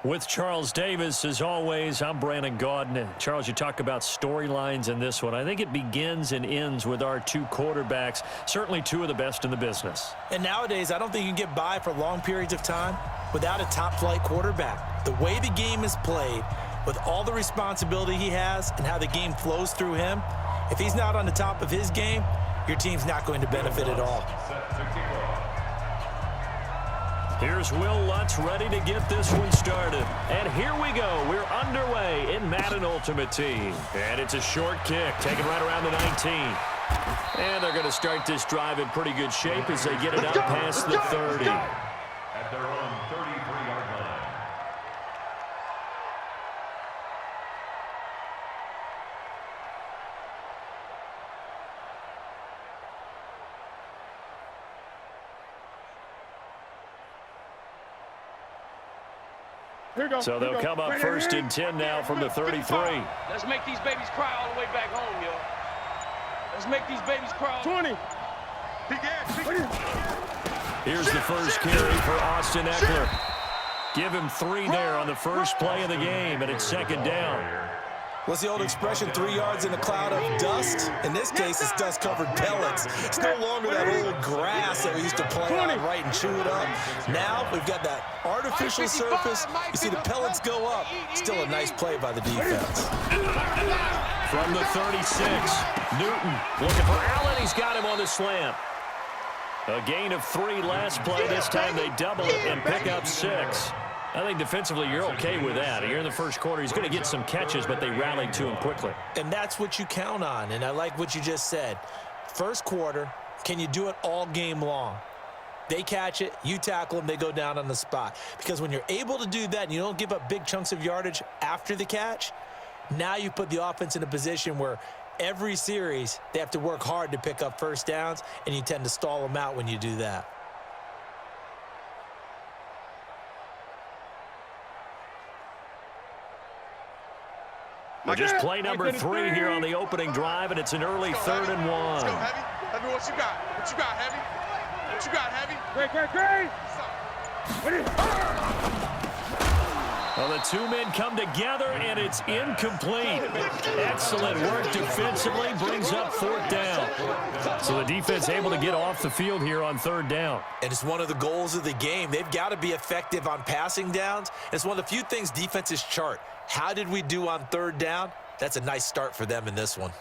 With Charles Davis, as always, I'm Brandon Gaudin. Charles, you talk about storylines in this one. I think it begins and ends with our two quarterbacks, certainly two of the best in the business. And nowadays, I don't think you can get by for long periods of time without a top-flight quarterback. The way the game is played, with all the responsibility he has and how the game flows through him, if he's not on the top of his game, your team's not going to benefit at all. Here's Will Lutz ready to get this one started. And here we go. We're underway in Madden Ultimate Team. And it's a short kick, taken right around the 19. And they're going to start this drive in pretty good shape as they get it up past the 30. At their own 33-yard line. So they'll come up first and 10 now from the 33. Let's make these babies cry all the way back home, yo. Let's make these babies cry. 20. Here's the first carry for Austin Eckler. Give him 3 there on the first play of the game, and it's second down. What's the old expression, 3 yards in a cloud of dust? In this case, it's dust-covered pellets. It's no longer that old grass that we used to play on, right, and chew it up. Now we've got that artificial surface. You see the pellets go up. Still a nice play by the defense. From the 36, Newton looking for Allen. He's got him on the slant. A gain of 3 last play. This time they double it and pick up 6. I think defensively you're okay with that. You're in the first quarter. He's going to get some catches, but they rallied to him quickly. And that's what you count on, and I like what you just said. First quarter, can you do it all game long? They catch it, you tackle them, they go down on the spot. Because when you're able to do that and you don't give up big chunks of yardage after the catch, now you put the offense in a position where every series they have to work hard to pick up first downs, and you tend to stall them out when you do that. Just play number 3 here on the opening drive, and it's an early 3rd and 1. Let's go, Heavy. Heavy, what you got? What you got, Heavy? What you got, Heavy? Great. Well, the 2 men come together, and it's incomplete. Excellent work defensively, brings up 4th down. So the defense able to get off the field here on 3rd down. And it's one of the goals of the game. They've got to be effective on passing downs. It's one of the few things defenses chart. How did we do on 3rd down? That's a nice start for them in this one.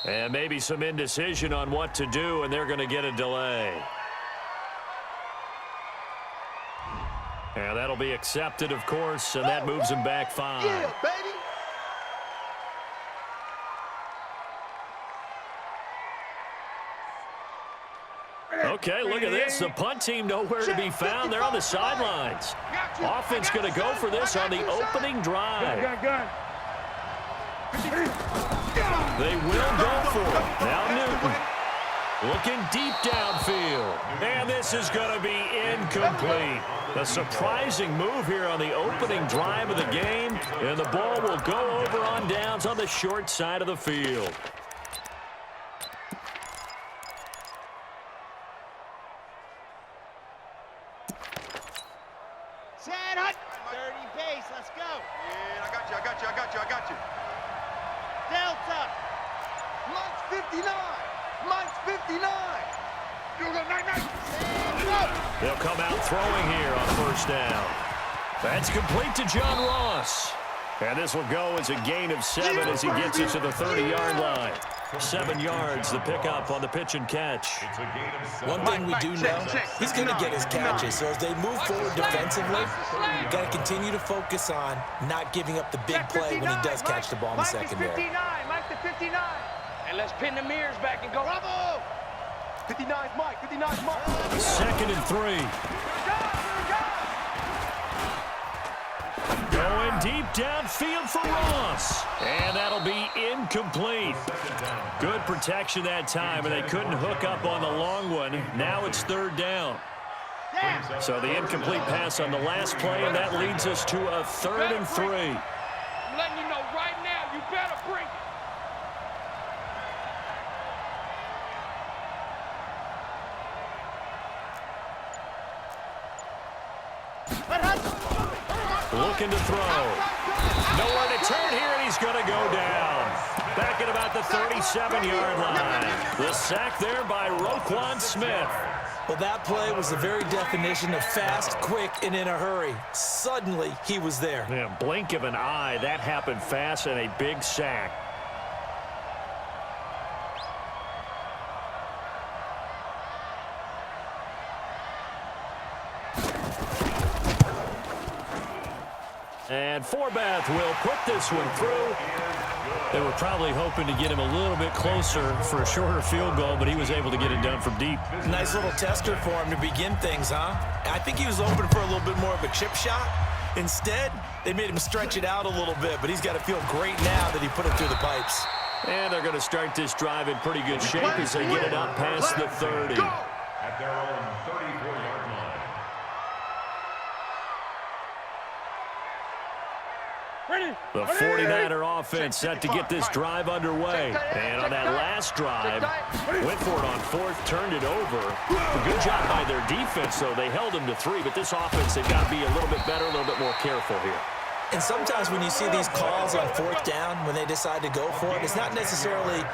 And maybe some indecision on what to do, and they're going to get a delay. And that'll be accepted, of course, and that moves them back 5. Yeah, baby. Okay, look at this. The punt team nowhere to be found. They're on the sidelines. Offense going to go for this on the opening drive. They will go for it. Now Newton looking deep downfield. And this is going to be incomplete. A surprising move here on the opening drive of the game. And the ball will go over on downs on the short side of the field. Delta. Mike's 59. Mike's 59. They'll come out throwing here on 1st down. That's complete to John Ross. And this will go as a gain of 7 as he gets it to the 30-yard line. 7 yards, the pickup on the pitch and catch. One thing we do know, he's going to get his catches. So as they move forward defensively, you've got to continue to focus on not giving up the big play when he does catch the ball in the secondary. Mike the 59. And let's pin the mirrors back and go. Bravo! 59's Mike. 59's Mike. 2nd and 3. Going deep downfield for Ross. And that'll be incomplete. Good protection that time, and they couldn't hook up on the long one. Now it's 3rd down. So the incomplete pass on the last play, and that leads us to a 3rd and 3. letting you know right now, you better bring it. Looking to throw. Nowhere to turn here, and he's going to go down. Back at about the 37-yard line. The sack there by Roquan Smith. Well, that play was the very definition of fast, quick, and in a hurry. Suddenly, he was there. Yeah, blink of an eye, that happened fast, and a big sack. And Forbath will put this one through. They were probably hoping to get him a little bit closer for a shorter field goal, but he was able to get it done from deep. Nice little tester for him to begin things, huh? I think he was open for a little bit more of a chip shot. Instead, they made him stretch it out a little bit, but he's got to feel great now that he put it through the pipes. And they're going to start this drive in pretty good shape as they get it up past the 30. At their own 34-yard line. The 49er offense set to get this drive underway. And on that last drive, went for it on fourth, turned it over. A good job by their defense, though. They held them to 3, but this offense, they've got to be a little bit better, a little bit more careful here. And sometimes when you see these calls on fourth down, when they decide to go for it, it's not necessarily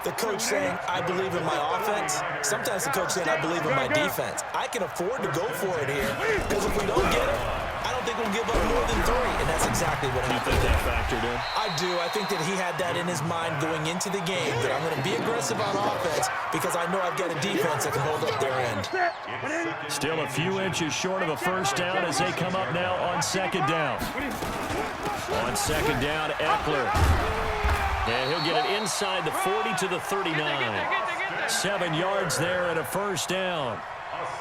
the coach saying, I believe in my offense. Sometimes the coach saying, I believe in my defense. I can afford to go for it here, because if we don't get it, I don't think we'll give up more than 3, and that's exactly what happened. You think that factored in? I do. I think that he had that in his mind going into the game, that I'm going to be aggressive on offense because I know I've got a defense that can hold up their end. Still a few inches short of a first down as they come up now on second down. On second down, Eckler. And he'll get it inside the 40 to the 39. 7 yards there and a first down.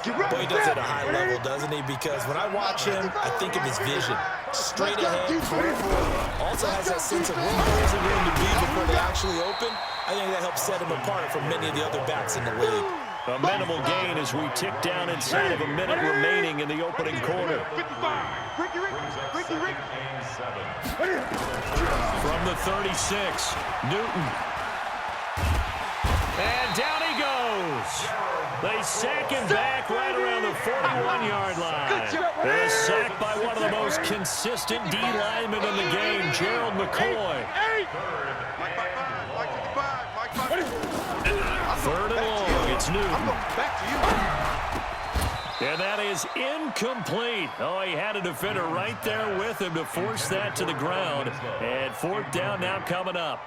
Boy, he does it at a high level, doesn't he? Because when I watch him, I think of his vision. Straight ahead, peripheral. Also has that sense of where holes are going to be before they actually open. I think that helps set him apart from many of the other backs in the league. A minimal gain as we tick down inside of a minute remaining in the opening quarter. From the 36, Newton. And down he goes. They sack him back right around the 41-yard line. A sack by one of the most consistent D linemen in the game, Gerald McCoy. Third and long, it's Newton. And that is incomplete. Oh, he had a defender right there with him to force that to the ground. And fourth down now coming up.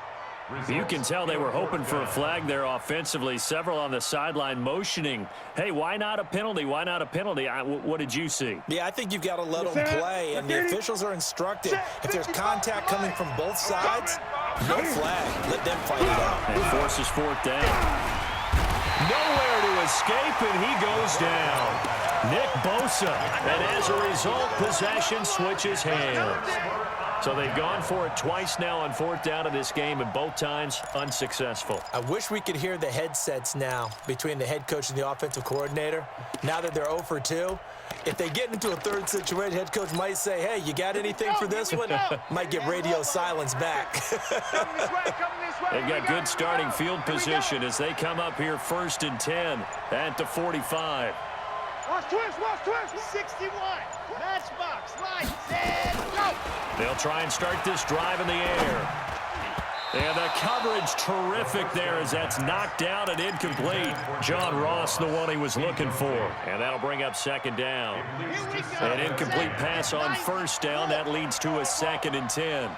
You can tell they were hoping for a flag there offensively. Several on the sideline motioning. Hey, why not a penalty? Why not a penalty? What did you see? Yeah, I think you've got to let them play, and the officials are instructed. If there's contact coming from both sides, no flag. Let them fight it out. And forces fourth down. Nowhere to escape, and he goes down. Nick Bosa. And as a result, possession switches hands. So they've gone for it twice now on fourth down in this game, and both times unsuccessful. I wish we could hear the headsets now between the head coach and the offensive coordinator. Now that they're 0 for 2, if they get into a third situation, head coach might say, hey, you got anything for this one? Might get radio silence back. They've got good starting field position as they come up here 1st and 10 at the 45. Watch twist, 61. Matchbox, lights, and go. They'll try and start this drive in the air. And the coverage terrific there as that's knocked down and incomplete. John Ross, the one he was looking for. And that'll bring up second down. An incomplete pass on first down. That leads to a 2nd and 10.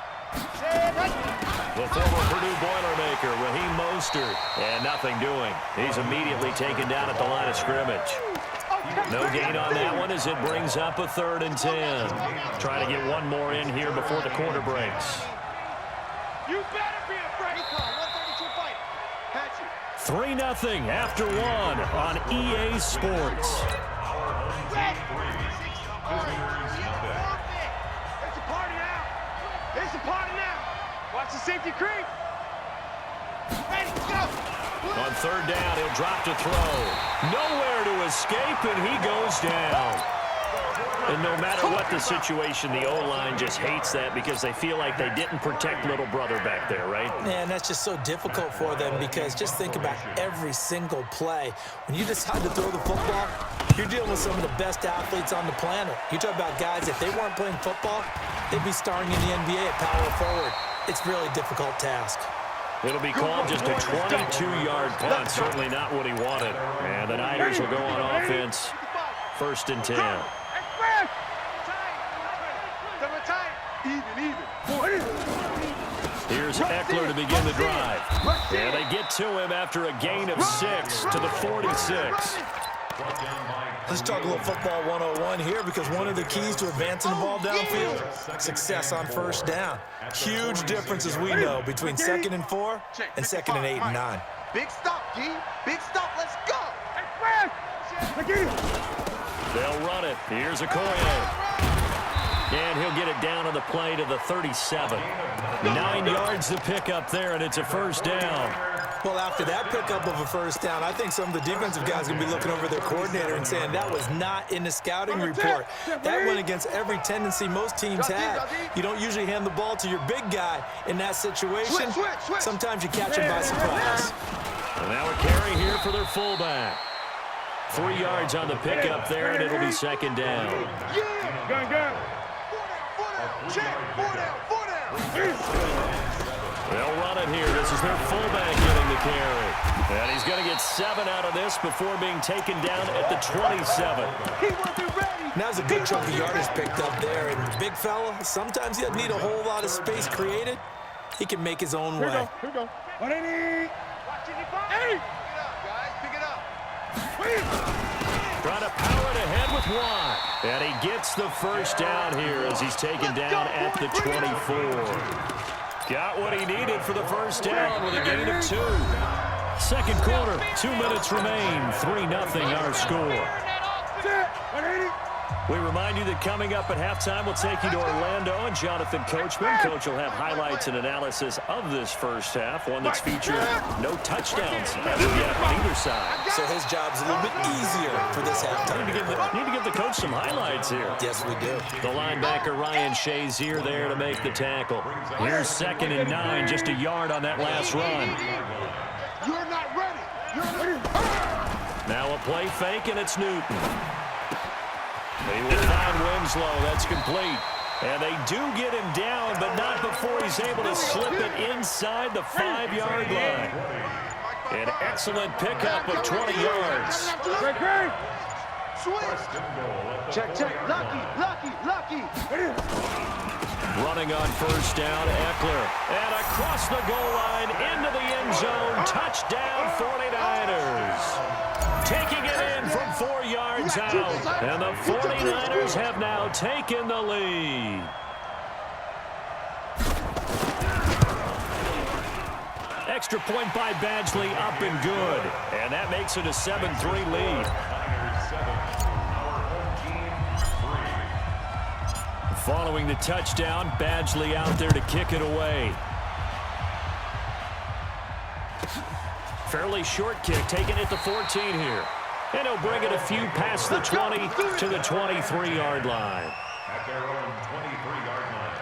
The former Purdue Boilermaker, Raheem Mostert. And nothing doing. He's immediately taken down at the line of scrimmage. No gain on that one as it brings up a 3rd and 10. Trying to get one more in here before the quarter breaks. You better be afraid. 132 fight. Patch it. 3-0 after 1 on EA Sports. Ready. 60. It's a party now. It's a party now. Watch the safety creep. Ready, go. On 3rd down, he'll drop to throw. Nowhere to escape, and he goes down. And no matter what the situation, the O-line just hates that because they feel like they didn't protect little brother back there, right? Man, that's just so difficult for them because just think about every single play. When you decide to throw the football, you're dealing with some of the best athletes on the planet. You talk about guys, if they weren't playing football, they'd be starring in the NBA at power forward. It's a really difficult task. It'll be called just a 22-yard punt. Certainly not what he wanted. And the Niners will go on offense. 1st and 10. Here's Eckler to begin the drive. And they get to him after a gain of 6 to the 46. Let's talk a little football 101 here because one of the keys to advancing the ball downfield, success on 1st down. Huge difference, as we know, between 2nd and 4 and 2nd and 8 and 9. Big stop, D. Big stop. Let's go. They'll run it. Here's Okoye. And he'll get it down on the play to the 37. 9 yards to pick up there, and it's a 1st down. Well, after that pickup of a 1st down, I think some of the defensive guys are going to be looking over their coordinator and saying that was not in the scouting report. That went against every tendency most teams have. You don't usually hand the ball to your big guy in that situation. Sometimes you catch him by surprise. And now a carry here for their fullback. 3 yards on the pickup there, and it'll be 2nd down. They'll run it here. This is their fullback getting the carry. And he's going to get 7 out of this before being taken down at the 27. Now there's a good chunk of yardage picked up there. And big fella, sometimes he doesn't need a whole lot of space created. He can make his own way. Here we go. 180. Hey! Pick it up. Trying to power it ahead with Watt. And he gets the 1st down here as he's taken down at the 24. Got what he needed for the 1st down with a gain of 2. 2nd quarter, 2 minutes remain. 3-0 our score. We remind you that coming up at halftime, we'll take you to Orlando and Jonathan Coachman. Coach will have highlights and analysis of this 1st half, one that's featured no touchdowns as of yet on either side. So his job's a little bit easier for this halftime. Need to give the coach some highlights here. Yes, we do. The linebacker, Ryan Shazier, there to make the tackle. Here's 2nd and 9, just a yard on that last run. You're not ready. You're ready. Now a play fake, and it's Newton. They will find Winslow. That's complete. And they do get him down, but not before he's able to slip it inside the 5-yard line. An excellent pickup of 20 yards. Check. Lucky. Running on 1st down, Eckler. And across the goal line into the end zone. Touchdown, 49ers. Taking it in from 4 yards out. And the 49ers have now taken the lead. Extra point by Badgley, up and good. And that makes it a 7-3 lead. Following the touchdown, Badgley out there to kick it away. Fairly short kick, taken at the 14 here. And he'll bring it a few past the 20 to the 23-yard line. At their own 23-yard line.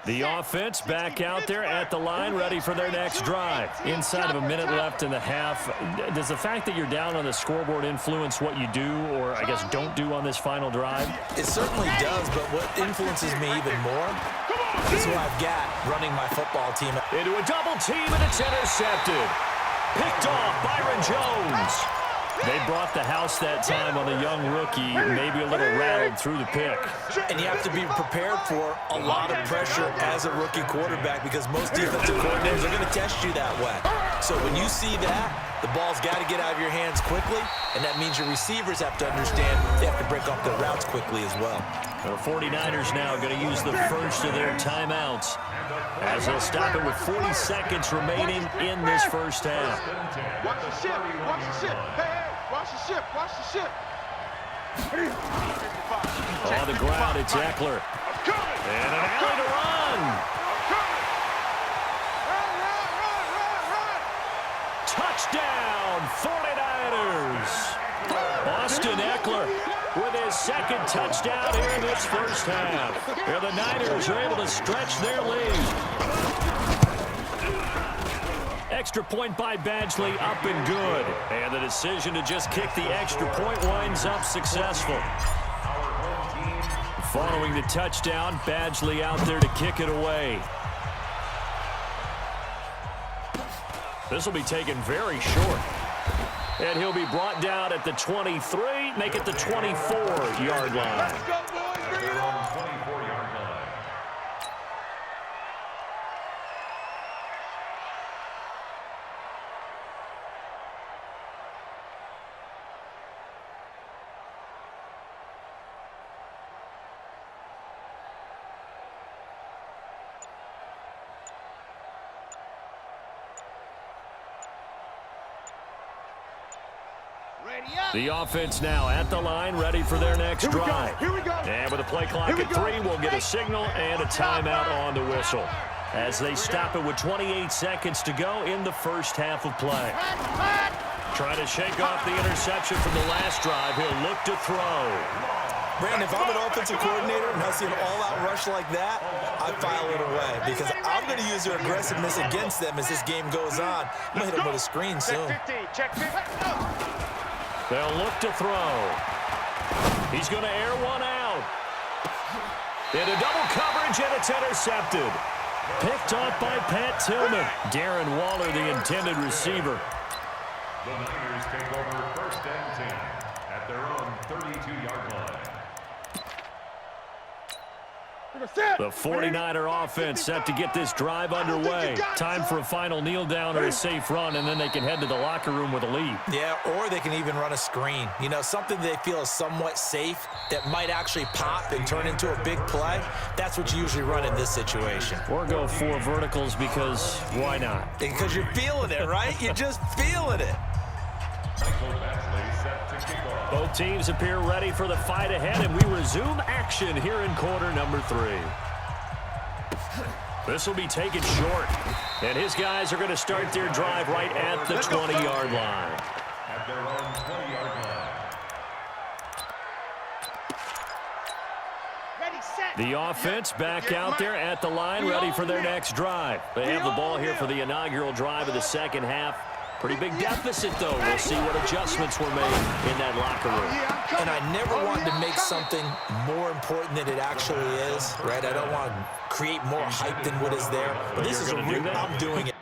The offense back out there at the line, ready for their next drive. Inside of a minute left in the half. Does the fact that you're down on the scoreboard influence what you do, or I guess don't do on this final drive? It certainly does, but what influences me even more is who I've got running my football team. Into a double team, and it's intercepted. Picked off Byron Jones. They brought the house that time on the young rookie, maybe a little rattled through the pick. And you have to be prepared for a lot of pressure as a rookie quarterback because most defensive coordinators are going to test you that way. So when you see that, the ball's got to get out of your hands quickly, and that means your receivers have to understand they have to break up their routes quickly as well. The 49ers now going to use the first of their timeouts as they'll stop it with 40 seconds remaining in this 1st half. Watch the ship. Hey, watch the ship. On the ground, it's Eckler. And an alley to run. Touchdown, 49ers. Austin Eckler with his second touchdown here in this first half. And the Niners are able to stretch their lead. Extra point by Badgley, up and good. And the decision to just kick the extra point winds up successful. Following the touchdown, Badgley out there to kick it away. This will be taken very short. And he'll be brought down at the 23, make it the 24-yard line. Let's go, boys. Bring it on. 24-yard line. The offense now at the line, ready for their next drive. Here we go. And with a play clock at 3, we'll get a signal and a timeout on the whistle, as they stop it with 28 seconds to go in the first half of play. Trying to shake off the interception from the last drive. He'll look to throw. Brandon, if I'm an offensive coordinator and I see an all-out rush like that, I file it away because I'm going to use their aggressiveness against them as this game goes on. I'm going to hit them with a screen soon. Check 15. They'll look to throw. He's going to air one out. Into double coverage, and it's intercepted. Picked off by Pat Tillman. Darren Waller, the intended receiver. The Niners take over first and 10 at their own 32-yard line. The 49er offense set to get this drive underway. Time for a final kneel down or a safe run, and then they can head to the locker room with a lead. Yeah, or they can even run a screen. You know, something they feel is somewhat safe that might actually pop and turn into a big play. That's what you usually run in this situation. Or go 4 verticals because why not? Because you're feeling it, right? You're just feeling it. Michael Badgley set to kick off. Both teams appear ready for the fight ahead, and we resume action here in quarter number 3. This will be taken short, and his guys are going to start their drive right at the 20-yard line. At their own 20-yard line. The offense back out there at the line, ready for their next drive. They have the ball here for the inaugural drive of the second half. Pretty big deficit, though. We'll see what adjustments were made in that locker room. And I never wanted to make something more important than it actually is, right? I don't want to create more hype than what is there. But this is a real, I'm doing it.